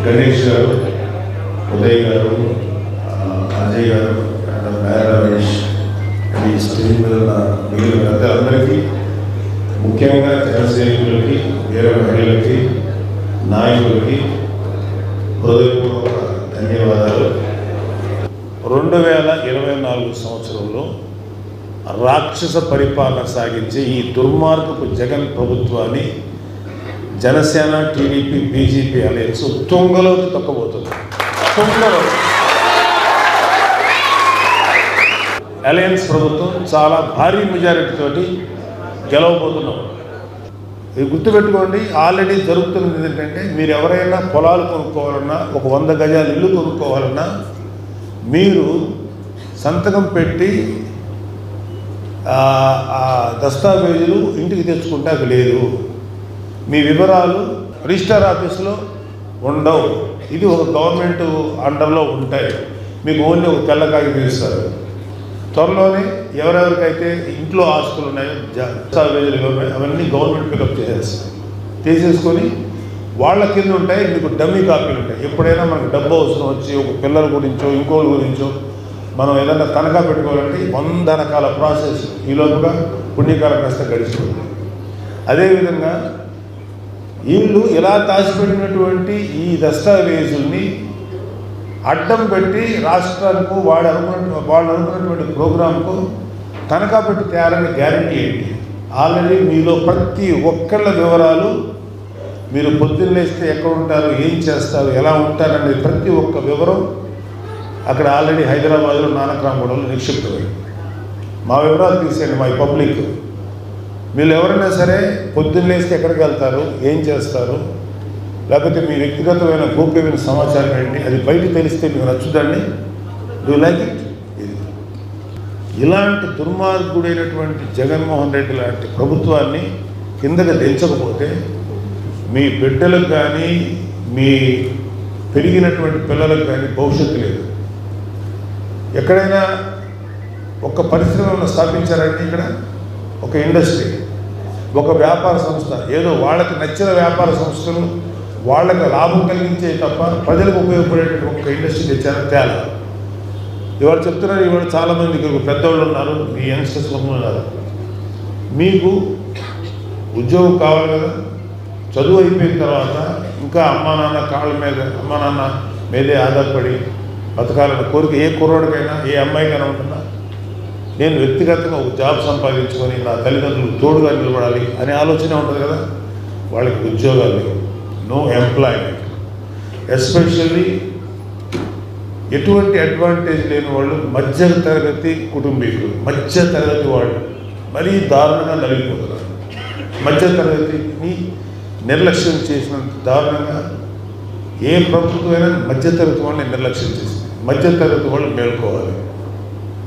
గణేష్ గారు, ఉదయ్ గారు, అజయ్ గారు, రమేష్, ఈ స్క్రీన్ మీద మిగిలిన పెద్దలందరికీ, ముఖ్యంగా జనసైనికులకి, వీర మహిళలకి, నాయకులకి హృదయపూర్వక ధన్యవాదాలు. 2024 సంవత్సరంలో రాక్షస పరిపాలన సాగించే ఈ దుర్మార్గపు జగన్ ప్రభుత్వాన్ని జనసేన, టీడీపీ, బీజేపీ అలయన్స్ తుంగలోకి తొక్కబోతుంది. అలయన్స్ ప్రభుత్వం చాలా భారీ మెజారిటీ తోటి గెలవబోతున్నాం. ఇది గుర్తుపెట్టుకోండి. ఆల్రెడీ జరుగుతున్నది ఏంటంటే, మీరు ఎవరైనా పొలాలు కొనుక్కోవాలన్నా, ఒక 100 గజాలు ఇల్లు కొనుక్కోవాలన్నా మీరు సంతకం పెట్టి దస్తావేజులు ఇంటికి తెచ్చుకుంటే అది లేదు. మీ వివరాలు రిజిస్టర్ ఆఫీసులో ఉండవు. ఇది ఒక గవర్నమెంట్ అండర్లో ఉంటాయి. మీకు ఓన్లీ ఒక తెల్ల కాగితం ఇస్తారు. త్వరలోనే ఎవరెవరికైతే ఇంట్లో ఆస్తులు ఉన్నాయో, దస్తావేజులు ఉన్నాయో అవన్నీ గవర్నమెంట్ పికప్ తీసేసుకొని వాళ్ళ కింద ఉంటాయి. మీకు డమ్మీ కాపీలు ఉంటాయి. ఎప్పుడైనా మనకు డబ్బు అవసరం వచ్చి ఒక పిల్లల గురించో ఇంకోళ్ళ గురించో మనం ఏదైనా తనఖా పెట్టుకోవాలంటే 100 రకాల ప్రాసెస్ ఈ లోపుగా పుణ్యకాల కాస్త గడిచిపోతుంది. అదేవిధంగా వీళ్ళు ఇలా దాచిపెట్టినటువంటి ఈ దస్తావేజుల్ని అడ్డం పెట్టి రాష్ట్రానికి వాళ్ళు అనుకున్నటువంటి ప్రోగ్రాంకు తనఖా పెట్టి తేయాలని గ్యారంటీ ఏంటి? ఆల్రెడీ మీలో ప్రతి ఒక్కళ్ళ వివరాలు, మీరు పొద్దున్న లేస్తే ఎక్కడ ఉంటారు, ఏం చేస్తారు, ఎలా ఉంటారనేది ప్రతి ఒక్క వివరం అక్కడ ఆల్రెడీ హైదరాబాద్లో నానక్రామగూడలో నిక్షిప్తమైంది. మా వివరాలు తీసేయండి, మా పబ్లిక్. మీరు ఎవరైనా సరే పొద్దున్న లేస్తే ఎక్కడికి వెళ్తారు, ఏం చేస్తారు, లేకపోతే మీ వ్యక్తిగతమైన గోప్యమైన సమాచారం ఏంటి, అది బయటకు తెలిస్తే మీకు నచ్చుదండి. Do like it? ఇలాంటి దుర్మార్గుడైనటువంటి జగన్మోహన్ రెడ్డి లాంటి ప్రభుత్వాన్ని కిందకి దించకపోతే మీ బిడ్డలకు కానీ, మీ పెరిగినటువంటి పిల్లలకు కానీ భవిష్యత్తు లేదు. ఎక్కడైనా ఒక పరిశ్రమను స్థాపించారంటే, ఇక్కడ ఒక ఇండస్ట్రీ, ఒక వ్యాపార సంస్థ, ఏదో వాళ్ళకి నచ్చిన వ్యాపార సంస్థలు వాళ్ళకి లాభం కలిగించే తప్ప ప్రజలకు ఉపయోగపడేటువంటి ఒక ఇండస్ట్రీ తెచ్చారని తేలా. ఇవాళ చెప్తున్నారు, ఇవాళ చాలామంది పెద్దవాళ్ళు ఉన్నారు, మీ యంగ్స్టర్స్ ఉన్నారు, మీకు ఉద్యోగం కావాలి కదా. చదువు అయిపోయిన తర్వాత ఇంకా అమ్మా నాన్న మీదే ఆధారపడి బతకాలన్న కోరిక ఏ కుర్రాడికైనా, ఏ అమ్మాయికైనా ఉంటుందా? నేను వ్యక్తిగతంగా ఒక జాబ్ సంపాదించుకొని నా తల్లిదండ్రులకు తోడుగా నిలబడాలి అనే ఆలోచన ఉంటుంది కదా. వాళ్ళకి ఉద్యోగాలు లేవు, నో ఎంప్లాయ్మెంట్. ఎస్పెషల్లీ ఎటువంటి అడ్వాంటేజ్ లేని వాళ్ళు, మధ్య తరగతి కుటుంబీకులు, మధ్య తరగతి వాళ్ళు మరీ దారుణంగా నలిగిపోతున్నారు. మధ్య తరగతిని నిర్లక్ష్యం చేసినంత దారుణంగా ఏ ప్రభుత్వమైనా మధ్యతరగతి వాళ్ళని నిర్లక్ష్యం చేసింది. మధ్యతరగతి వాళ్ళు మేల్కోవాలి.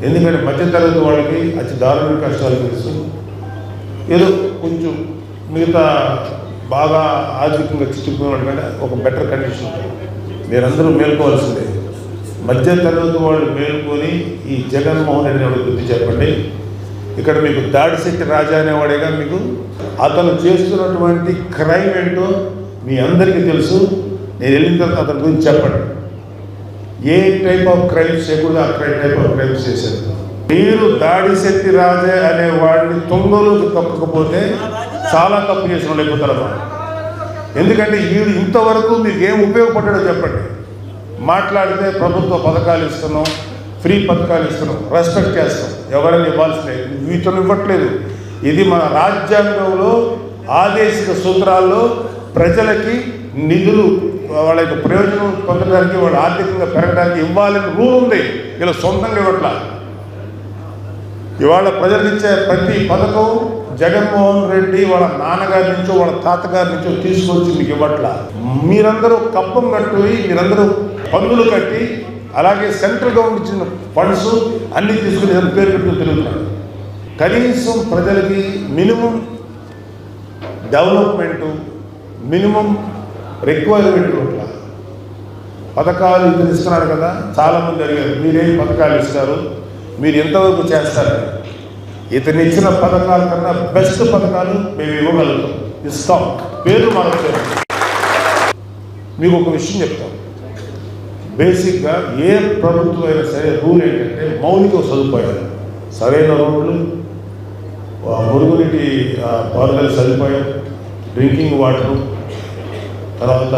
ఎందుకంటే మధ్యతరగతి వాళ్ళకి అతి దారుణ కష్టాలు తెలుసు. ఏదో కొంచెం మిగతా బాగా ఆర్థికంగా చిక్కుకునే వాళ్ళకంటే ఒక బెటర్ కండిషన్ ఉంటుంది. మీరందరూ మేల్కోవాల్సిందే. మధ్యతరగతి వాళ్ళు మేల్కొని ఈ జగన్మోహన్ రెడ్డి వాడు బుద్ధి చెప్పండి. ఇక్కడ మీకు దాడిశెట్టి రాజా అనేవాడేగా, మీకు అతను చేస్తున్నటువంటి క్రైమ్ ఏంటో మీ అందరికీ తెలుసు. నేను వెళ్ళిన తర్వాత అతని గురించి చెప్పండి. ఏ టైప్ ఆఫ్ క్రైమ్స్ చేయకూడదు, ఆ టైప్ ఆఫ్ క్రైమ్స్ చేశారు. మీరు దాడిశెట్టి రాజా అనే వాడిని తుంగలోకి తొక్కకపోతే చాలా తప్పు చేసిన వాళ్ళు అయిపోతారమ్మా. ఎందుకంటే వీడు ఇంతవరకు మీకు ఏం ఉపయోగపడ్డాడో చెప్పండి. మాట్లాడితే ప్రభుత్వ పథకాలు ఇస్తున్నాం, ఫ్రీ పథకాలు ఇస్తున్నాం, రెస్పెక్ట్ చేస్తాం, ఎవరైనా ఇవ్వాల్సిందే, వీటిని ఇవ్వట్లేదు. ఇది మన రాజ్యాంగంలో ఆదేశిక సూత్రాల్లో ప్రజలకి నిధులు, వాళ్ళ యొక్క ప్రయోజనం పొందడానికి, వాళ్ళు ఆర్థికంగా పెరగడానికి ఇవ్వాలని రూల్ ఉంది. ఇలా సొంతంగా ఇవ్వట్లా. ఇవాళ ప్రజలకిచ్చే ప్రతి పథకం జగన్మోహన్ రెడ్డి వాళ్ళ నాన్నగారి నుంచో వాళ్ళ తాతగారి నుంచో తీసుకొచ్చి మీకు ఇవ్వట్లా. మీరందరూ కప్పం కట్టుపోయి, మీరందరూ పన్నులు కట్టి, అలాగే సెంట్రల్ గవర్నమెంట్ ఇచ్చిన ఫండ్స్ అన్నీ తీసుకుని పేరు పెట్టు తిరుగుతున్నారు. కనీసం ప్రజలకి మినిమం డెవలప్మెంటు, మినిమం రిక్వైర్మెంట్ అట్లా పథకాలు ఇది ఇస్తున్నారు కదా. చాలామంది అడిగారు, మీరేం పథకాలు ఇస్తారు, మీరు ఎంతవరకు చేస్తారని. ఇతను ఇచ్చిన పథకాల కన్నా బెస్ట్ పథకాలు మేము ఇవ్వగలుగుతాం, ఇస్తాం, పేరు మార్చారు. మీకు ఒక విషయం చెప్తాను. బేసిక్గా ఏ ప్రభుత్వం అయినా సరే రూల్ ఏంటంటే మౌలిక సదుపాయాలు, సరైన రోడ్లు, మురుగునీటి పారుదల సదుపాయం, డ్రింకింగ్ వాటరు, తర్వాత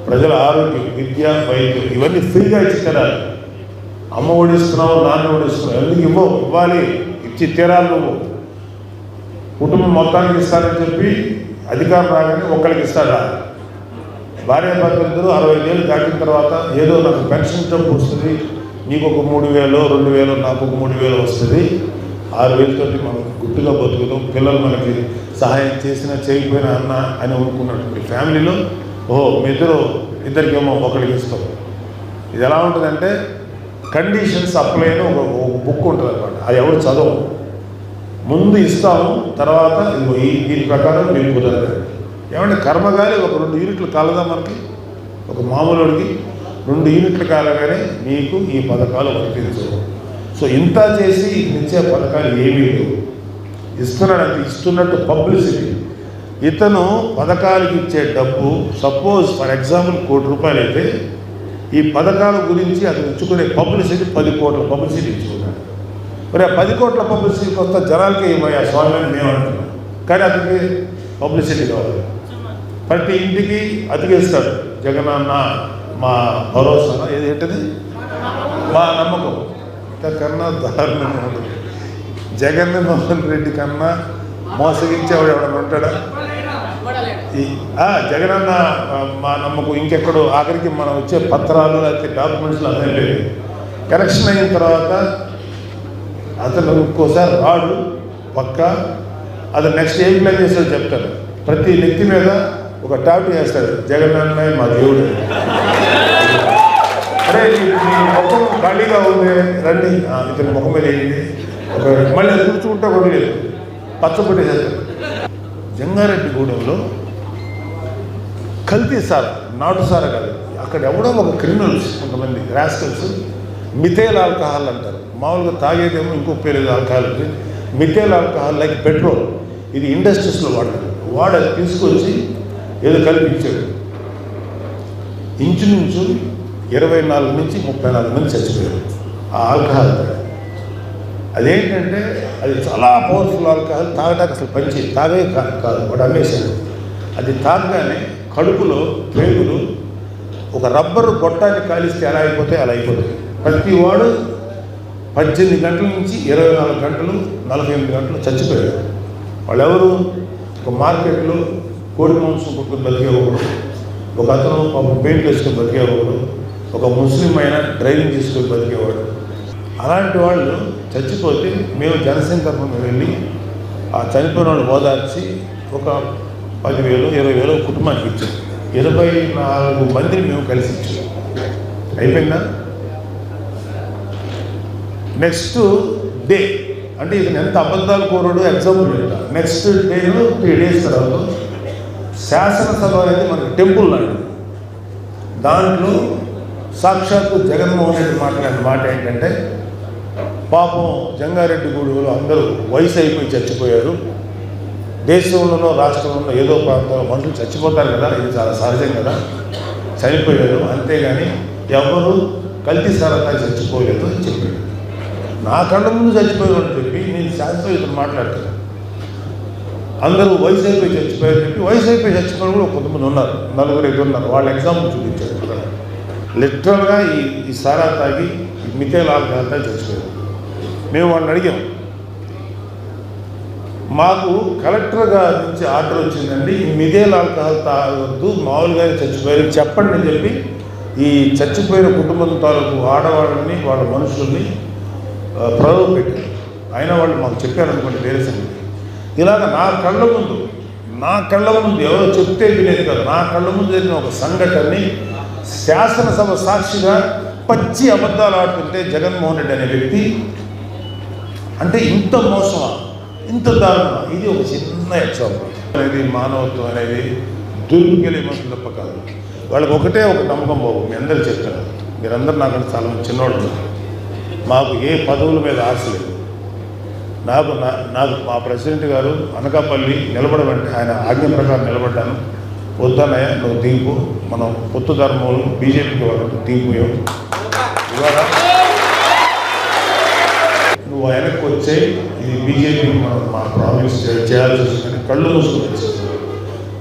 ప్రజల ఆరోగ్యం, విద్య, వైద్యం ఇవన్నీ ఫ్రీగా ఇచ్చి తీరాలి. అమ్మ ఓడిస్తున్నావు, నాన్న ఓడిస్తున్నావు, ఎందుకు ఇవ్వాలి, ఇచ్చి తీరాలి. నువ్వు కుటుంబం మొత్తానికి ఇస్తానని చెప్పి అధికారం రాగానే ఒక్కరికి ఇస్తాడా? భార్యాభర్తలిద్దరూ 60 ఏళ్ళు దాటిన తర్వాత ఏదో నాకు పెన్షన్ డబ్బు వస్తుంది, నీకు ఒక 3,000, 2,000, నాకు ఒక 3,000 వస్తుంది, 6,000 తోటి మనం గుట్టుగా బతుకుతాం, పిల్లలు మనకి సహాయం చేసినా చేయకపోయినా అన్న అని అనుకున్నటువంటి ఫ్యామిలీలో మీ ఇద్దరికేమో ఒకరికి ఇస్తాం. ఇది ఎలా ఉంటుందంటే కండిషన్స్ అప్లై అని ఒక బుక్ ఉంటుంది అన్నమాట. అది ఎవరు చదవం. ముందు ఇస్తాము, తర్వాత దీని ప్రకారం మీకు కుదరదు. ఏమంటే కర్మగాలి ఒక 2 యూనిట్లు కాలదా మనకి? ఒక మామూలుడికి 2 యూనిట్లు కాలగానే మీకు ఈ పథకాలు వర్తించవు. సో ఇంత చేసి ఇచ్చే పథకాలు ఏమీ లేవు. ఇస్తున్నట్టు పబ్లిసిటీ. ఇతను పథకాలకు ఇచ్చే డబ్బు సపోజ్ ఫర్ ఎగ్జాంపుల్ ₹1,00,00,000 అయితే ఈ పథకాల గురించి అతను ఇచ్చుకునే పబ్లిసిటీ 10 కోట్ల పబ్లిసిటీ ఇచ్చుకున్నాడు. మరి ఆ 10 కోట్ల పబ్లిసిటీ కొత్త జనాలకి ఏమయ్యా స్వామి అని మేము అంటున్నాం. కానీ అతనికి పబ్లిసిటీ కావాలి. ప్రతి ఇంటికి అతికేస్తాడు. జగనన్న మా భరోసా, ఏంటది మా నమ్మకం. ఇంతకన్నా దారుణంగా ఉంటుంది. జగన్మోహన్ రెడ్డి కన్నా మోసగించేవాడు ఎవడన్నా ఉంటాడా? జగనన్న మా నమ్మకం ఇంకెక్కడో. ఆఖరికి మనం వచ్చే పత్రాలు లేకపోతే డాక్యుమెంట్స్లో అదే లేదు. ఎలక్షన్ అయిన తర్వాత అతను ఇంకోసారి రాడు పక్క. అతను నెక్స్ట్ ఏం ప్లాన్ చేస్తాడో చెప్తాడు. ప్రతి నెత్తి మీద ఒక టాటూ వేస్తాడు, జగనన్న మా దేవుడు. అరే మీ ముఖం ఖాళీగా ఉంది, రండి ఇతని ముఖం మీద వేయండి. మళ్ళీ అది కూర్చుంటా కూడా లేదు, పచ్చబట్టేసేస్తాడు. జంగారెడ్డిగూడెంలో కల్తీ సారా, నాటు సారా కాదు, అక్కడ ఎవడో ఒక క్రిమినల్స్, కొంతమంది రాస్కల్స్ మిథైల్ ఆల్కహాల్ అంటారు. మామూలుగా తాగేదేమో ఇంకో పేరు alcohol. Methyl alcohol like petrol, ఇది ఇండస్ట్రీస్లో వాడతారు. వాడు అది తీసుకొచ్చి ఏదో కల్పించాడు. ఇంచుమించు 24 నుంచి 34 మంది చచ్చిపోయారు ఆ ఆల్కహాల్. అదేంటంటే అది చాలా పవర్ఫుల్ ఆల్కహాల్. తాగడానికి అసలు పనిచేయి, తాగే కాదు, వాడు అమ్మేశాడు. అది తాగగానే కడుపులో పేగులు ఒక రబ్బరు గొట్టాన్ని కాలిస్తే ఎలా అయిపోతే అలా అయిపోతుంది. ప్రతి వాడు 18 గంటల నుంచి 24 గంటలు 48 గంటలు చచ్చిపోయారు. వాళ్ళెవరు? ఒక మార్కెట్లో కోడి మాంసం కొట్టుకుని బతికేవాడు, ఒక అతను పెయింట్లు వేసుకొని బతికేవాడు, ఒక ముస్లిం అయినా డ్రైవింగ్ చేసుకొని బతికేవాడు. అలాంటి వాళ్ళు చచ్చిపోతే మేము జనసేన తరఫున వెళ్ళి ఆ చనిపోయిన వాళ్ళు ఓదార్చి ఒక 10,000 20,000 కుటుంబానికి ఇచ్చాం. 24 మందిని మేము కలిసి ఇచ్చాం. అయిపోయిందా? నెక్స్ట్ డే అంటే ఇతను ఎంత అబద్ధాలు కోరాడు ఎగ్జాంపుల్ పెడతా. నెక్స్ట్ డే 3 days తర్వాత శాసనసభ అనేది మనకి టెంపుల్ లాంటిది. దాంట్లో సాక్షాత్తు జగన్మోహన్ రెడ్డి మాట్లాడిన మాట ఏంటంటే, పాపం జంగారెడ్డిగూడెంలో అందరూ వయసు అయిపోయి చచ్చిపోయారు. దేశంలోనో రాష్ట్రంలో ఏదో ప్రాంతంలో మనుషులు చచ్చిపోతారు కదా, ఇది చాలా సహజం కదా, చనిపోయారు. అంతేగాని ఎవరు కల్తీ సారాగా చచ్చిపోలేదు అని చెప్పాడు. నా కళ్ళ ముందు చచ్చిపోయారు చెప్పి నేను శాస్త్రం ఇతను మాట్లాడతాను. అందరూ వయసు అయిపోయి చచ్చిపోయారు చెప్పి వయసు అయిపోయి చచ్చిపోయిన కూడా కొంతమంది ఉన్నారు, 4-5 ఉన్నారు. వాళ్ళ ఎగ్జాంపుల్ చూపించారు. లిటరల్గా ఈ సారా తాగి మిథైల్ ఆల్కహాల్ తాగి చచ్చిపోయారు. మేము వాళ్ళని అడిగాం, మాకు కలెక్టర్ గారి నుంచి ఆర్డర్ వచ్చిందండి, ఈ మిథైల్ ఆల్కహాల్ తాగొద్దు, మామూలుగానే చచ్చిపోయారు చెప్పండి అని చెప్పి ఈ చచ్చిపోయిన కుటుంబం తాలూకు ఆడవాళ్ళని వాళ్ళ మనుషుల్ని ప్రలోభ పెట్టారు. అయినా వాళ్ళు మాకు చెప్పారనుకోండి వేరే సంగతి. ఇలాగ నా కళ్ళ ముందు ఎవరో చెప్తే వినేది కాదు, నా కళ్ళ ముందు జరిగిన ఒక సంఘటనని శాసనసభ సాక్షిగా పచ్చి అబద్ధాలు ఆడుతుంటే జగన్మోహన్ రెడ్డి అనే వ్యక్తి అంటే ఇంత మోసమా, ఇంత దారుణమా? ఇది ఒక చిన్న ఎగ్జాంపుల్. అనేది మానవత్వం అనేది దుర్గెలి మనుషులు తప్ప కాదు. వాళ్ళకి ఒకటే ఒక నమ్మకం బాబు, మీ అందరూ చెప్తారు, మీరందరూ నాకంటే చాలా చిన్నవాళ్ళు, మాకు ఏ పదవుల మీద ఆశ లేదు. నాకు మా ప్రెసిడెంట్ గారు అనకాపల్లి నిలబడమంటే ఆయన ఆజ్ఞ ప్రకారం నిలబడ్డాను. వద్దన్నయ్య నువ్వు దింపు, మనం పొత్తు ధర్మంలో బీజేపీకి వాళ్ళు దింపు ఇవాళ నువ్వు వెనక్కి వచ్చే ఇది బీజేపీకి మనం మా ప్రామిస్ చేయాల్సి వస్తుందని కళ్ళు మూసుకుని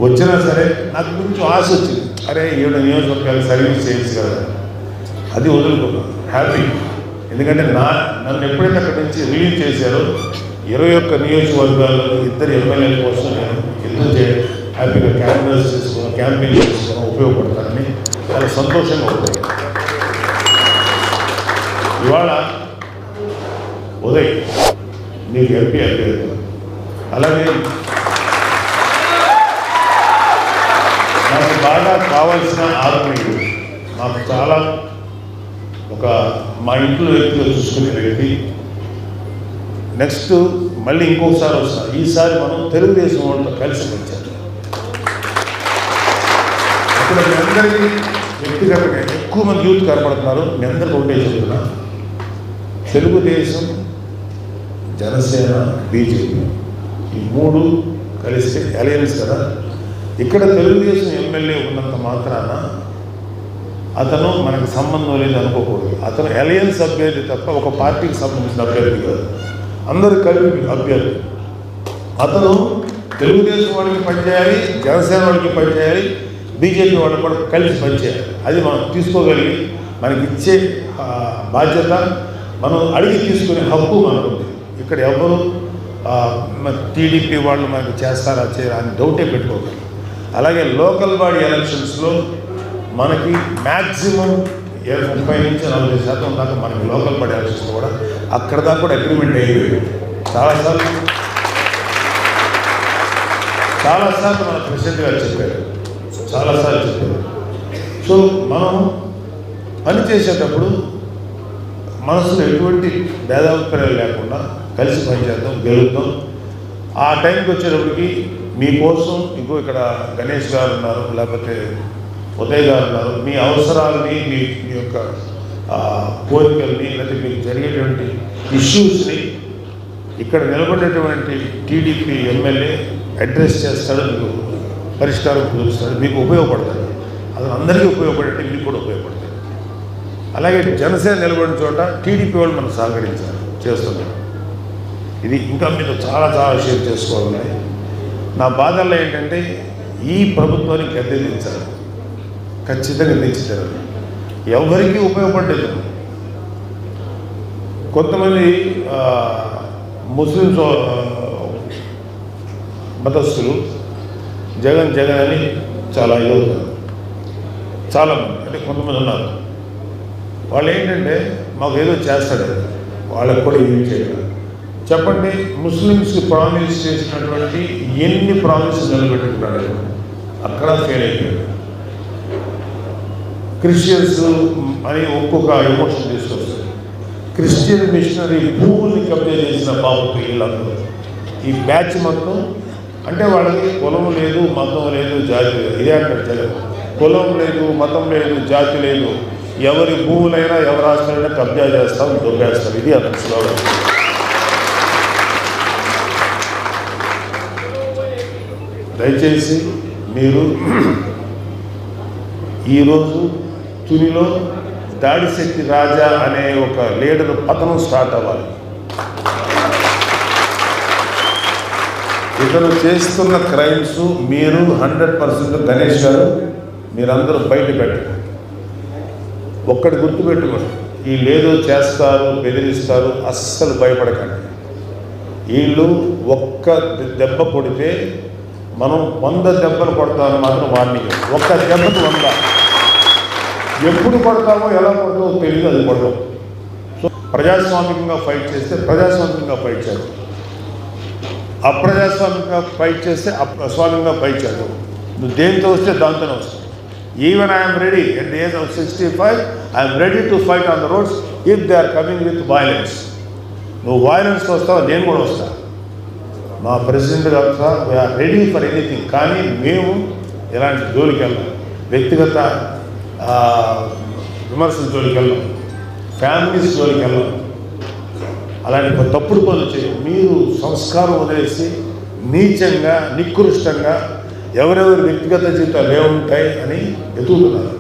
వచ్చినా సరే నాకు కొంచెం ఆశ వచ్చింది, అరే 7 నియోజకవర్గాలు సర్వీస్ చేయొచ్చు కదా, అది వదులుకున్నాను హ్యాపీ. ఎందుకంటే నన్ను ఎప్పుడైతే అక్కడి నుంచి రిలీవ్ చేశారో 21 నియోజకవర్గాల్లో 2 ఎమ్మెల్యేల కోసం నేను ఎందుకు హ్యాపీగా క్యాంపెయిన్స్ చేసుకున్నాను, క్యాంపెయిన్ చేసుకున్నాను, ఉపయోగపడతానని చాలా సంతోషంగా ఉంటుంది. ఇవాళ ఉదయ్ నీకు ఎంపీ అభ్యర్థి, అలాగే నాకు బాగా కావాల్సిన ఆత్మీయుడు, నాకు చాలా మా ఇంట్లో వ్యక్తిగా చూసుకునే వ్యక్తి. నెక్స్ట్ మళ్ళీ ఇంకొకసారి వస్తాను, ఈసారి మనం తెలుగుదేశం వాళ్ళతో కలిసి వచ్చారు. ఇక్కడ మీ అందరికీ వ్యక్తిగతంగా ఎక్కువ మంది యూత్ కనపడుతున్నారు, మీ అందరికీ ఒకటే చెప్తున్నా, తెలుగుదేశం, జనసేన, బీజేపీ ఈ 3 కలిస్తే అలయన్స్ కదా. ఇక్కడ తెలుగుదేశం ఎమ్మెల్యే ఉన్నంత మాత్రాన అతను మనకు సంబంధం లేదు అనుకోకూడదు. అతను అలయన్స్ అభ్యర్థి తప్ప ఒక పార్టీకి సంబంధించిన అభ్యర్థి కాదు, అందరు కలిపి అభ్యర్థి. అతను తెలుగుదేశం వాళ్ళకి పనిచేయాలి, జనసేన వాళ్ళకి పనిచేయాలి, బీజేపీ వాళ్ళకి కూడా కలిసి పనిచేయాలి. అది మనం తీసుకోగలిగి మనకి ఇచ్చే బాధ్యత, మనం అడిగి తీసుకునే హక్కు మనకు ఉంది. ఇక్కడ ఎవరు టీడీపీ వాళ్ళు మనకు చేస్తారా చేయరా అని డౌటే పెట్టుకోగలరు. అలాగే లోకల్ బాడీ ఎలక్షన్స్లో మనకి మ్యాక్సిమం 30 నుంచి 40% దాకా మనకి లోకల్ బాడీ ఎలక్షన్స్ కూడా అక్కడ దాకా కూడా అగ్రిమెంట్ అయ్యేవి. చాలాసార్లు మన ప్రెసిడెంట్ గారు చెప్పారు, చాలాసార్లు చెప్పారు. సో మనం పని చేసేటప్పుడు మనసులో ఎటువంటి భేదాభిప్రాయాలు లేకుండా కలిసి పనిచేద్దాం, గెలుద్దాం. ఆ టైంకి వచ్చేటప్పటికి మీకోసం ఇక్కడ గణేష్ గారు ఉన్నారు, లేకపోతే ఉదయ్ గారు ఉన్నారు, మీ అవసరాలని మీ యొక్క కోరికల్ని లేకపోతే మీకు జరిగేటువంటి ఇష్యూస్ని ఇక్కడ నిలబడేటువంటి టీడీపీ ఎమ్మెల్యే అడ్రస్ చేస్తాడు, మీకు పరిష్కారం కుదురుస్తాడు, మీకు ఉపయోగపడతాడు. అది అందరికీ ఉపయోగపడేది, మీకు కూడా ఉపయోగపడతాడు. అలాగే జనసేన నిలబడిన చోట టీడీపీ వాళ్ళు మనం సహకరించాలి, చేస్తున్నారు. ఇది ఇంకా మీరు చాలా షేర్ చేసుకోవాలని నా బాధల్లో ఏంటంటే ఈ ప్రభుత్వాన్ని గద్దెదించాలి, ఖచ్చితంగా దించారు. ఎవరికి ఉపయోగపడలేదు. కొంతమంది ముస్లిం మతస్థులు జగన్ అని చాలా ఇదవుతారు. చాలామంది అంటే కొంతమంది ఉన్నారు, వాళ్ళు ఏంటంటే మాకు ఏదో చేస్తాడు, వాళ్ళకు కూడా ఏం చేయాలి చెప్పండి. ముస్లిమ్స్కి ప్రామిస్ చేసినటువంటి ఎన్ని ప్రామిస్ నిలబెట్టుకున్నాడు, అక్కడ ఫెయిల్ అయిపోయాడు. క్రిస్టియన్స్ అని ఒక్కొక్క ఎమోషన్ తీసుకొస్తారు. క్రిస్టియన్ మిషనరీ భూముల్ని కబ్జా చేసిన బాబుకి వీళ్ళందరూ ఈ బ్యాచ్ మొత్తం, అంటే వాళ్ళకి కులం లేదు, మతం లేదు, జాతి లేదు. ఇదే అంటారు జగన్, కులం లేదు, మతం లేదు, జాతి లేదు, ఎవరి భూములైనా ఎవరి ఆస్తులైనా కబ్జా చేస్తాం, దొబ్బేస్తారు. ఇది అతని స్లోగన్. దయచేసి మీరు ఈరోజు తునిలో దాడిశెట్టి రాజా అనే ఒక లీడర్ పతనం స్టార్ట్ అవ్వాలి. ఇతను చేస్తున్న క్రైమ్స్ మీరు 100% గణేష్ గారు మీరందరూ బయట పెట్టండి. ఒక్కటి గుర్తుపెట్టుకోండి, వీళ్ళేదో చేస్తారు, బెదిరిస్తారు, అస్సలు భయపడకండి. వీళ్ళు ఒక్క దెబ్బ కొడితే మనం 100 దెబ్బలు కొడతామని మాత్రం వార్నింగ్. ఒక్క దెబ్బకు 100. ఎప్పుడు కొడతామో ఎలా కొడతామో తెలియదు, అది కొడతాం. సో ప్రజాస్వామికంగా ఫైట్ చేస్తే ప్రజాస్వామికంగా ఫైట్ చేద్దాం, అప్రజాస్వామికంగా ఫైట్ చేస్తే అప్రస్వామికంగా ఫైట్ చేద్దాం. నువ్వు దేంతో వస్తే దాంతోనే వస్తావు. Even I'm ready at the age of 65, I'm ready to fight on the roads if they are coming with violence. నువ్వు వైలెన్స్తో వస్తావు, నేను కూడా వస్తా. మా ప్రెసిడెంట్ గారు sir we are ready for anything. కానీ మేము ఎలాంటి జోలికి వెళ్ళాం, వ్యక్తిగత విమర్శల జోలికి వెళ్ళాం, ఫ్యామిలీస్ జోలికి వెళ్ళాం, అలాంటి తప్పుడు పనులు చేయం. మీరు సంస్కారం వదిలేసి నీచంగా నికృష్టంగా ఎవరెవరి వ్యక్తిగత జీవితాలు ఏముంటాయి అని ఎదుగుతున్నారు.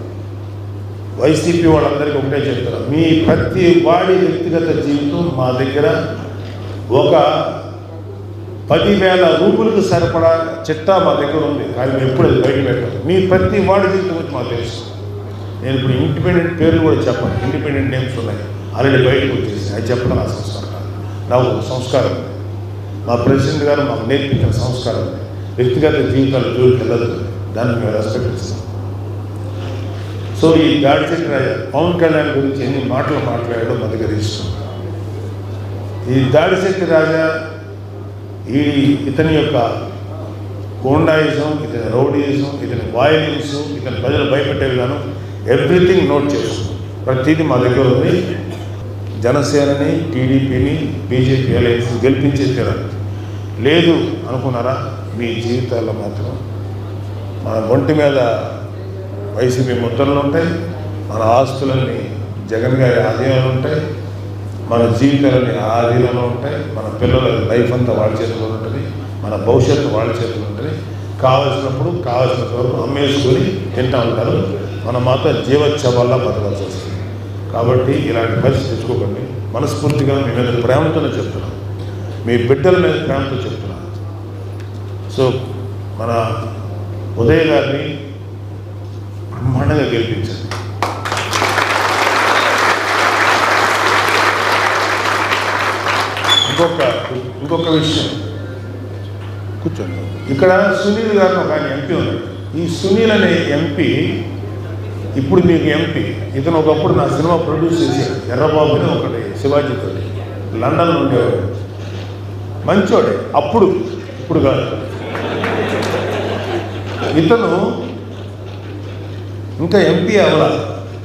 వైసీపీ వాళ్ళందరికీ ఒకటే చెప్తారు, మీ ప్రతి వాడి వ్యక్తిగత జీవితం మా దగ్గర ఒక 10,000 రూపులకు సరిపడా చిట్టా మా దగ్గర ఉంది. కానీ మేము ఎప్పుడు అది బయట పెట్టాలి. మీ ప్రతి వాడి జీవితం గురించి మాకు తెలుసు. నేను ఇప్పుడు ఇండిపెండెంట్ పేర్లు కూడా చెప్పాను, ఇండిపెండెంట్ నేమ్స్ ఉన్నాయి, ఆల్రెడీ బయటకు వచ్చేసి అది చెప్పడం నా సంస్కారం కాదు. నాకు సంస్కారం ఉంది, మా ప్రెసిడెంట్ గారు మాకు నేర్పించిన సంస్కారం ఉంది. వ్యక్తిగత జీవితాలు జోలికి వెళ్ళదు, దాన్ని మేము రెస్పెక్ట్ ఇస్తాం. సో ఈ దాడిశెట్టి రాజా పవన్ కళ్యాణ్ గురించి ఎన్ని మాటలు మాట్లాడాడో మా దగ్గర ఇష్టం. ఈ దాడిశెట్టి రాజా ఇతని యొక్క గోండాయిజం, ఇతని రౌడీయిజం, ఇతని వాయలెన్స్, ఇతని ప్రజలు భయపెట్టే విధానం ఎవ్రీథింగ్ నోట్ చేసుకున్నాం. ప్రతిదీ మా దగ్గర ఉంది. జనసేనని, టీడీపీని, బీజేపీ అలయన్స్ గెలిపించే తీరాలి. లేదు అనుకున్నారా, మీ జీవితాల్లో మాత్రం మన ఒంటి మీద వైసీపీ ముద్రలు ఉంటాయి, మన ఆస్తులన్నీ జగన్ గారి ఆధీనంలో ఉంటాయి, మన జీవితాలన్నీ ఆధీనంలో ఉంటాయి, మన పిల్లల లైఫ్ అంతా వాళ్ళ చేతిలో ఉంటుంది, మన భవిష్యత్తు వాళ్ళ చేతిలో ఉంటుంది. కావలసినప్పుడు కావలసినంత వరకు అమ్మేసుకొని తింటూ ఉంటారు. మనం మాత్రం జీవోత్సవాల్లో బతకాల్సి వస్తుంది. కాబట్టి ఇలాంటి పరిస్థితి తెచ్చుకోకండి. మనస్ఫూర్తిగా మీ మీద ప్రేమతోనే చెప్తున్నాం, మీ బిడ్డల మీద ప్రేమతో చెప్తున్నాం. సో మన ఉదయ్ గారిని బ్రహ్మాండంగా గెలిపించండి. ఇంకొక విషయం, కూర్చోండి. ఇక్కడ సునీల్ గారిని ఒక ఆయన ఎంపీ ఉన్నాడు. ఈ సునీల్ అనే ఎంపీ ఇప్పుడు మీకు ఎంపీ. ఇతను ఒకప్పుడు నా సినిమా ప్రొడ్యూస్ చేశాడు, ఎర్రబాబుని ఒకటి శివాజీతో, లండన్లో ఉండేవాడు. మంచోడే అప్పుడు, ఇప్పుడు కాదు. ఇతను ఇంకా ఎంపీ అవ్వాలి.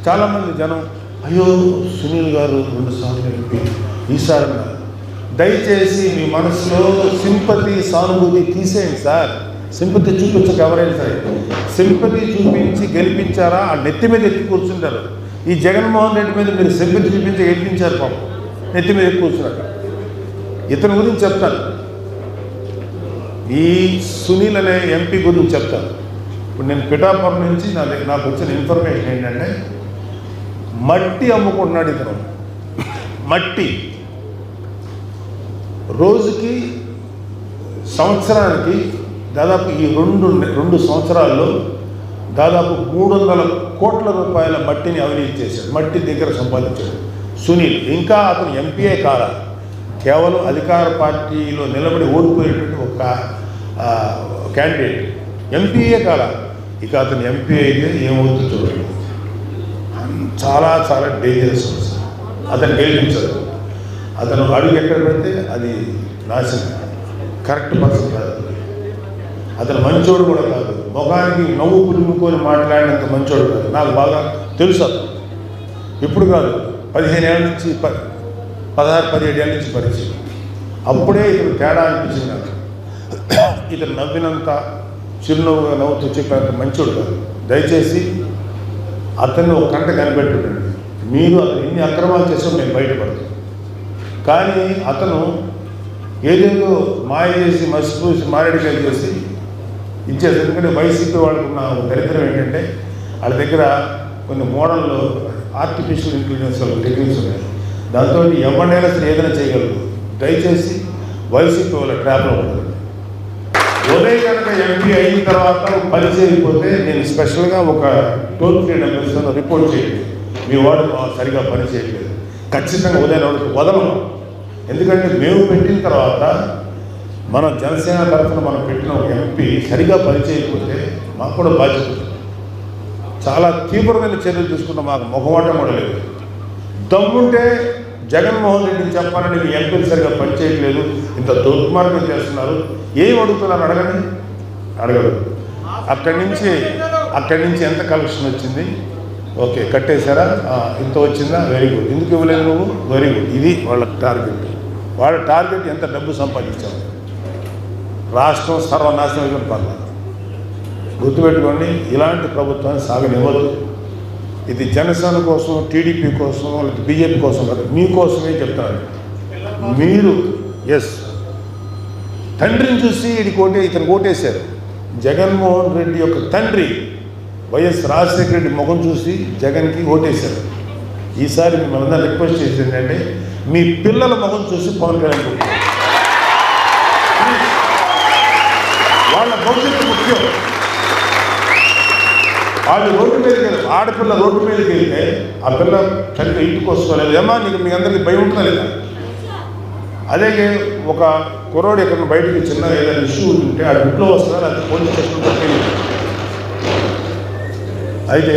చాలామంది జనం అయ్యో సునీల్ గారు 2 సార్లు ఎంపీ, ఈసారి దయచేసి మీ మనసులో సింపతి, సానుభూతి తీసేయండి సార్. సింపతి చూపించక ఎవరైనా సరే సింపతి చూపించి గెలిపించారా, ఆ నెత్తి మీద ఎక్కి కూర్చుంటారు. ఈ జగన్మోహన్ రెడ్డి మీద మీరు సింపతి చూపించి గెలిపించారు, పాపం నెత్తి మీద ఎక్కి కూర్చున్నారు. ఇతని గురించి చెప్తాను, ఈ సునీల్ అనే ఎంపీ గురించి చెప్తాను. ఇప్పుడు నేను పిఠాపురం నుంచి నాకు వచ్చిన ఇన్ఫర్మేషన్ ఏంటంటే, మట్టి అమ్ముకుంటున్నాడు ఇతను. మట్టి రోజుకి, సంవత్సరానికి దాదాపు ఈ రెండు సంవత్సరాల్లో దాదాపు 300 కోట్ల రూపాయల మట్టిని అవినీతి చేశాడు, మట్టి దగ్గర సంపాదించాడు సునీల్. ఇంకా అతను ఎంపీఏ కాదా, కేవలం అధికార పార్టీలో నిలబడి ఓడిపోయేటువంటి ఒక క్యాండిడేట్, ఎంపీఏ కాదా. ఇక అతను ఎంపీ అయితే ఏమవుతుందో చూడండి. చాలా చాలా డేంజరస్ పర్సన్. అతను గెలిపించదు. అతను అడుగు ఎక్కడ పెడితే అది నాశనం. కరెక్ట్ పర్సన్ కాదు. అతను మంచోడు కూడా కాదు. ముఖానికి నవ్వు పులుముకొని మాట్లాడినంత మంచోడు కాదు. నాకు బాగా తెలుసు. అతను ఇప్పుడు కాదు, 15 ఏళ్ళ నుంచి 16-17 ఏళ్ళ నుంచి పరిచయం. అప్పుడే ఇతను తేడా అనిపించింది నాకు. ఇతను నవ్వినంత, చిరునవ్వుగా నవ్వుతూ చెప్పినంత మంచోడు కాదు. దయచేసి అతన్ని ఒక కంట కనిపెట్టుండండి. మీరు అతను ఎన్ని అక్రమాలు చేసామో మేము బయటపడతాం. కానీ అతను ఏదేదో మాయ చేసి, మసిపూసి, మారేడుకాయ చేసి ఇచ్చేది. ఎందుకంటే వైసీపీ వాళ్ళకు ఉన్న దరిద్రం ఏంటంటే, వాళ్ళ దగ్గర కొన్ని మోడల్లో ఆర్టిఫిషియల్ ఇంటెలిజెన్స్ టెక్నిక్స్ ఉన్నాయి. దాంతో ఎవరినైనా సరే ఏదైనా చేయగలరు. దయచేసి వైసీపీ వాళ్ళ ట్రాప్లో ఉంటుంది. ఉదయ్ కనుక ఎంపీ అయిన తర్వాత పనిచేయకపోతే నేను స్పెషల్గా ఒక టోల్ ఫ్రీ నెంబర్స్లో రిపోర్ట్ చేయండి, మీ వాడు సరిగా పని చేయట్లేదు. ఖచ్చితంగా ఉదయం వదలము. ఎందుకంటే మేము పెట్టిన తర్వాత మన జనసేన తరఫున మనం పెట్టిన ఒక ఎంపీ సరిగా పనిచేయకపోతే మాకు కూడా బాధ్యత. చాలా తీవ్రమైన చర్యలు తీసుకుంటాం. మాకు మొహమాటం కూడా లేదు. దమ్ముంటే జగన్మోహన్ రెడ్డిని చెప్పాలని మీ ఎంపీలు సరిగా పనిచేయట్లేదు, ఇంత దుర్మార్గం చేస్తున్నారు, ఏం అడుగుతున్నారు అడగండి. అడగదు. అక్కడి నుంచి ఎంత కలెక్షన్ వచ్చింది, ఓకే కట్టేశారా, ఇంత వచ్చిందా, వెరీ గుడ్. ఎందుకు ఇవ్వలేదు నువ్వు, వెరీ గుడ్. ఇది వాళ్ళ టార్గెట్. వాళ్ళ టార్గెట్ ఎంత డబ్బు సంపాదించావు. రాష్ట్రం సర్వనాశనం అయిపోయిన పర్లేదు. గుర్తుపెట్టుకోండి, ఇలాంటి ప్రభుత్వాన్ని సాగనివ్వదు. ఇది జనసేన కోసం, టీడీపీ కోసం, లేదా బీజేపీ కోసం కాదు, మీకోసమే చెప్తాను. మీరు తండ్రిని చూసి ఇతను ఓటేశారు. జగన్మోహన్ రెడ్డి యొక్క తండ్రి వైఎస్ రాజశేఖర రెడ్డి ముఖం చూసి జగన్కి ఓటేశారు. ఈసారి మిమ్మల్ని రిక్వెస్ట్ చేసేది ఏంటంటే మీ పిల్లల ముఖం చూసి పవన్ కళ్యాణ్ ఓటేశారు. వాళ్ళ భవిష్యత్తు ముఖ్యం. వాళ్ళు రోడ్డు మీదకి వెళ్ళి ఆడపిల్ల రోడ్డు మీదకి వెళ్తే ఆ పిల్ల చక్కగా ఇంటికి వసుకోలేదు. ఏమా నీకు మీ అందరికీ భయం ఉంటుందా లేదా? అలాగే ఒక కుర్రోడు ఎక్కడ బయటికి చిన్న ఏదైనా ఇష్యూ ఉంటే ఆ ఇంట్లో వస్తున్నారు, అది పోలీస్ స్టేషన్ తెలియదు. అయితే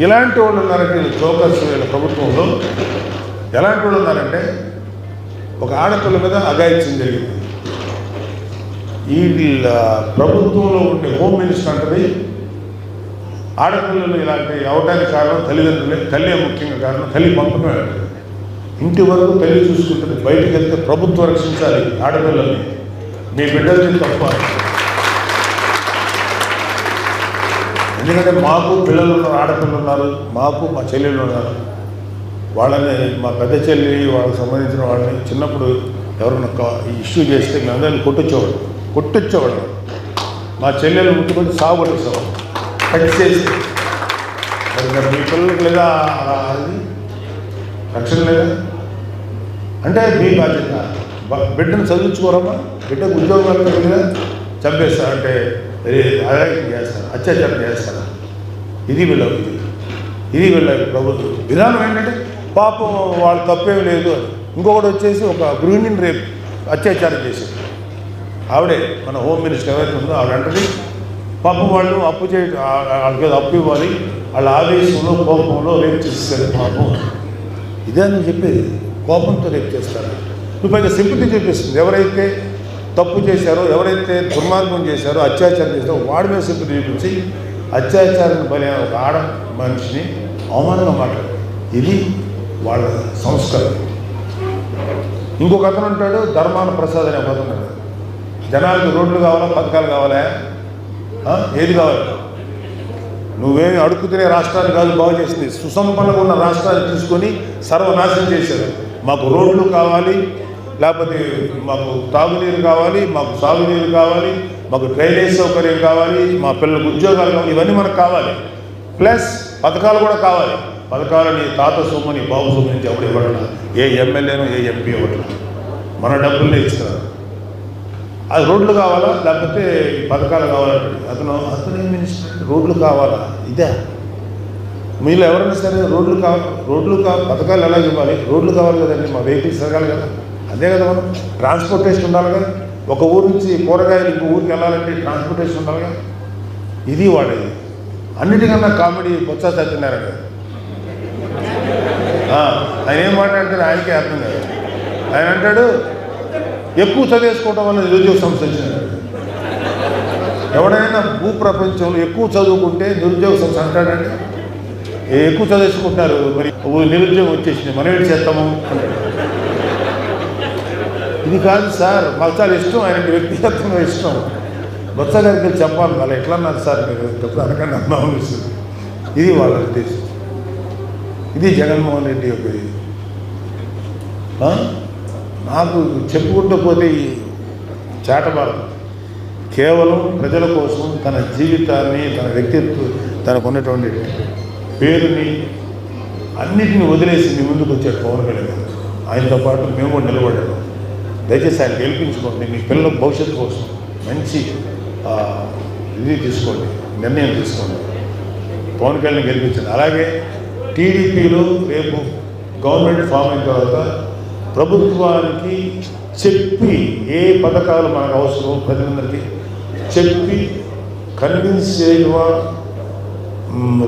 ఇలాంటి వాళ్ళు ఉన్నారంటే జోకర్స్ వీళ్ళ ప్రభుత్వంలో ఎలాంటి వాళ్ళు ఉన్నారంటే ఒక ఆడపిల్ల మీద అఘాయిత్యం జరిగింది. ఈ ప్రభుత్వంలో ఉండే హోమ్ మినిస్టర్ అంటది ఆడపిల్లలు ఇలాంటి అవడానికి కారణం తల్లిదండ్రులే, తల్లి ముఖ్యంగా కారణం, తల్లి పంపమే. ఇంటి వరకు తల్లి చూసుకుంటుంది, బయటికి వెళ్తే ప్రభుత్వం రక్షించాలి ఆడపిల్లల్ని, మీ బిడ్డలకి తప్ప. ఎందుకంటే మాకు పిల్లలు ఉన్నారు, ఆడపిల్లలు ఉన్నారు, మాకు మా చెల్లెళ్ళు ఉన్నారు. వాళ్ళని మా పెద్ద చెల్లి వాళ్ళకి సంబంధించిన వాళ్ళని చిన్నప్పుడు ఎవరైనా ఇష్యూ చేస్తే మేము అందరినీ కొట్టొచ్చేవాళ్ళం. మా చెల్లెలు ముట్టుకొని సాగుపట్టేసేవాళ్ళం, కట్ చేసి. మరి మీ పిల్లలకు లేదా అది రక్షణ లేదా అంటే మీ బాధ్యత. బిడ్డను చదివించుకోరమ్మా, బిడ్డకు ఉద్యోగాలు లేదా చంపేస్తారు అంటే అఘాయిత్యం చేస్తారు, అత్యాచారం చేస్తారు. ఇది వీళ్ళ ప్రభుత్వం విధానం ఏంటంటే పాపం వాళ్ళు తప్పేమి లేదు అని. ఇంకొకటి వచ్చేసి ఒక గృహిణిని రేపు అత్యాచారం చేసేది ఆవిడే, మన హోమ్ మినిస్టర్ ఎవరైతే ఉందో ఆవిడ అంటది పాపం వాళ్ళు అప్పు వాళ్ళకి అప్పు ఇవ్వాలి, వాళ్ళ ఆవేశంలో కోపంలో రేపు చేస్తారు పాపం. ఇదే నేను చెప్పేది, కోపంతో రేపు చేస్తారు. నువ్వు పైగా సింపతి చూపిస్తుంది. ఎవరైతే తప్పు చేశారో, ఎవరైతే దుర్మార్గం చేశారో, అత్యాచారం చేశారో వాడి మీద సింపతి చూపించి అత్యాచారం బలైన ఒక ఆడ మనిషిని అవమానంగా మాట్లాడారు. ఇది వాళ్ళ సంస్కారం. ఇంకొక అతను ఉంటాడు ధర్మాన ప్రసాద్ అనే ఒక అతను ఉంటాడు. జనాలకు రోడ్లు కావాలా, పథకాలు కావాలా, ఏది కావాలి? నువ్వేమి అడుగు తినే రాష్ట్రాన్ని కాదు బాగు చేసింది, సుసంపన్నంగా ఉన్న రాష్ట్రాన్ని తీసుకొని సర్వనాశనం చేశారు. మాకు రోడ్లు కావాలి, లేకపోతే మాకు తాగునీరు కావాలి, మాకు సాగునీరు కావాలి, మాకు డ్రైనేజ్ సౌకర్యం కావాలి, మా పిల్లలకు ఉద్యోగాలు కావాలి, ఇవన్నీ మనకు కావాలి. ప్లస్ పథకాలు కూడా కావాలి. పథకాలు నీ తాత సొమ్ము, నీ బాబు సొమ్ము నుంచి ఎవరు ఇవ్వడం, ఏ ఎమ్మెల్యేనో ఏ ఎంపీ ఇవ్వడం, మన డబ్బుల్నే ఇస్తున్నారు. అది రోడ్లు కావాలా, లేకపోతే పథకాలు కావాలంటే అతను మినిస్టర్ రోడ్లు కావాలా? ఇదే మీలో ఎవరైనా సరే రోడ్లు పథకాలు ఎలా ఇవ్వాలి? రోడ్లు కావాలి కదండి, మా వెహికల్స్ తిరగాలి కదా, అదే కదా మనం ట్రాన్స్పోర్టేషన్ ఉండాలి కదా. ఒక ఊరు నుంచి కూరగాయలు ఇంకో ఊరికి వెళ్ళాలంటే ట్రాన్స్పోర్టేషన్ ఉండాలి కదా. ఇది వాడేది. అన్నిటికన్నా కామెడీ బొత్స సత్యనారాయణ గారు. ఆయన ఏం మాట్లాడితే ఆయనకే అర్థం కాదు. ఆయన అంటాడు ఎక్కువ చదివేసుకోవడం వల్ల నిరుద్యోగ సమస్య వచ్చింది. ఎవడైనా భూప్రపంచంలో ఎక్కువ చదువుకుంటే నిరుద్యోగ సమస్య అంటాడండి. ఎక్కువ చదివేసుకుంటున్నారు, మరి నిరుద్యోగం వచ్చేసింది, మనం ఏం చేస్తాము అంటాడు. ఇది కాదు సార్, మాకు చాలా ఇష్టం, ఆయనకి వ్యక్తిగతంగా ఇష్టం. బొత్స గారికి చెప్పాలి, వాళ్ళు ఎట్లా అన్నారు సార్ మీరు అనకండి అనిపిస్తుంది. ఇది వాళ్ళ ఉద్దేశం. ఇది జగన్మోహన్ రెడ్డి యొక్క ఇది. నాకు చెప్పుకుంటూ పోతే ఈ చేటబారదు. కేవలం ప్రజల కోసం తన జీవితాన్ని, తన వ్యక్తిత్వం, తనకున్నటువంటి పేరుని అన్నిటిని వదిలేసి మీ ముందుకు వచ్చాడు పవన్ కళ్యాణ్ గారు. ఆయనతో పాటు మేము కూడా నిలబడ్డాము. దయచేసి ఆయన గెలిపించుకోండి. మీ పిల్లల భవిష్యత్తు కోసం మంచి ఇది తీసుకోండి, నిర్ణయం తీసుకోండి. పవన్ కళ్యాణ్ గెలిపించండి. అలాగే టీడీపీలో రేపు గవర్నమెంట్ ఫామ్ అయిన తర్వాత ప్రభుత్వానికి చెప్పి ఏ పథకాలు మనకు అవసరం ప్రజలందరికీ చెప్పి కన్విన్స్ చేయడమా,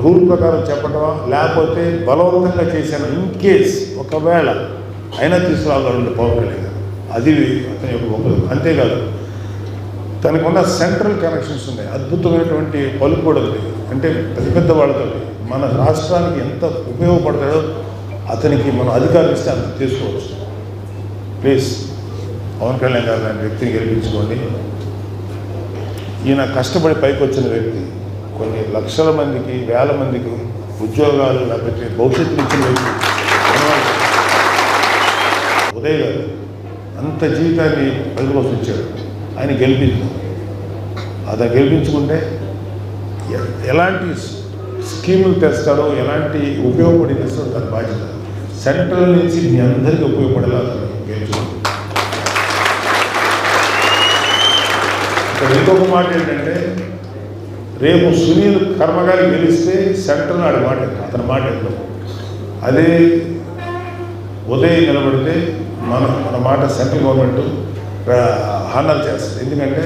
రూల్ ప్రకారం చెప్పడమా, లేకపోతే బలవంతంగా చేసిన ఇన్ కేస్ ఒకవేళ అయినా తీసుకురాగలండి పవన్ కళ్యాణ్ గారు. అది అతని యొక్క గొప్ప. అంతేకాదు తనకున్న సెంట్రల్ కనెక్షన్స్ ఉన్నాయి, అద్భుతమైనటువంటి పలుకుబడి ఉంది. అంటే పెద్ద వాళ్ళతో మన రాష్ట్రానికి ఎంత ఉపయోగపడతాడో అతనికి మనం అధికారం ఇస్తే అంత తీసుకోవచ్చు. ప్లీజ్ పవన్ కళ్యాణ్ గారు లాంటి వ్యక్తిని గెలిపించుకోండి. ఈయన కష్టపడి పైకి వచ్చిన వ్యక్తి, కొన్ని లక్షల మందికి, వేల మందికి ఉద్యోగాలు లేకపోతే భవిష్యత్తు ఇచ్చిన వ్యక్తి ఉదయ్ గారు. అంత జీవితాన్ని ప్రజల కోసం ఇచ్చాడు. ఆయన గెలిపించాం. అతను గెలిపించుకుంటే ఎలాంటి స్కీములు తెస్తాడో, ఎలాంటి ఉపయోగపడి తెస్తాడో తన బాధ్యత. సెంట్రల్ నుంచి మీ అందరికీ ఉపయోగపడేలా అతను గెలుచుకుంటాడు. ఇక్కడ ఇంకొక మాట ఏంటంటే, రేపు సునీల్ కర్మగారి గెలిస్తే సెంట్రల్ ఆడి మాట, అతని మాట ఎప్పుడు అదే ఉదయం నిలబడితే మన మాట సెంట్రల్ గవర్నమెంట్ హానర్ చేస్తుంది. ఎందుకంటే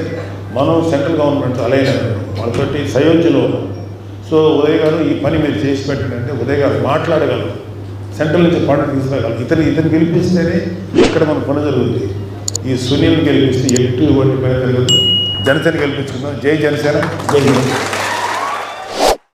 మనం సెంట్రల్ గవర్నమెంట్ అలైన్ వాళ్ళతోటి సయోధ్యలో ఉన్నాం. సో ఉదయ్ గారు ఈ పని మీరు చేసి పెట్టండి, ఉదయ్ గారు మాట్లాడగలరు, సెంట్రల్ నుంచి ఫండ్ తీసుకురాగలరు. ఇతను గెలిపిస్తేనే ఇక్కడ మన పని జరుగుతుంది. ఈ సునీల్ని గెలిపిస్తే ఎటువంటి పని జరగదు. జనసేన గెలిపించుకుందాం. జై జనసేన, జై జనసేన.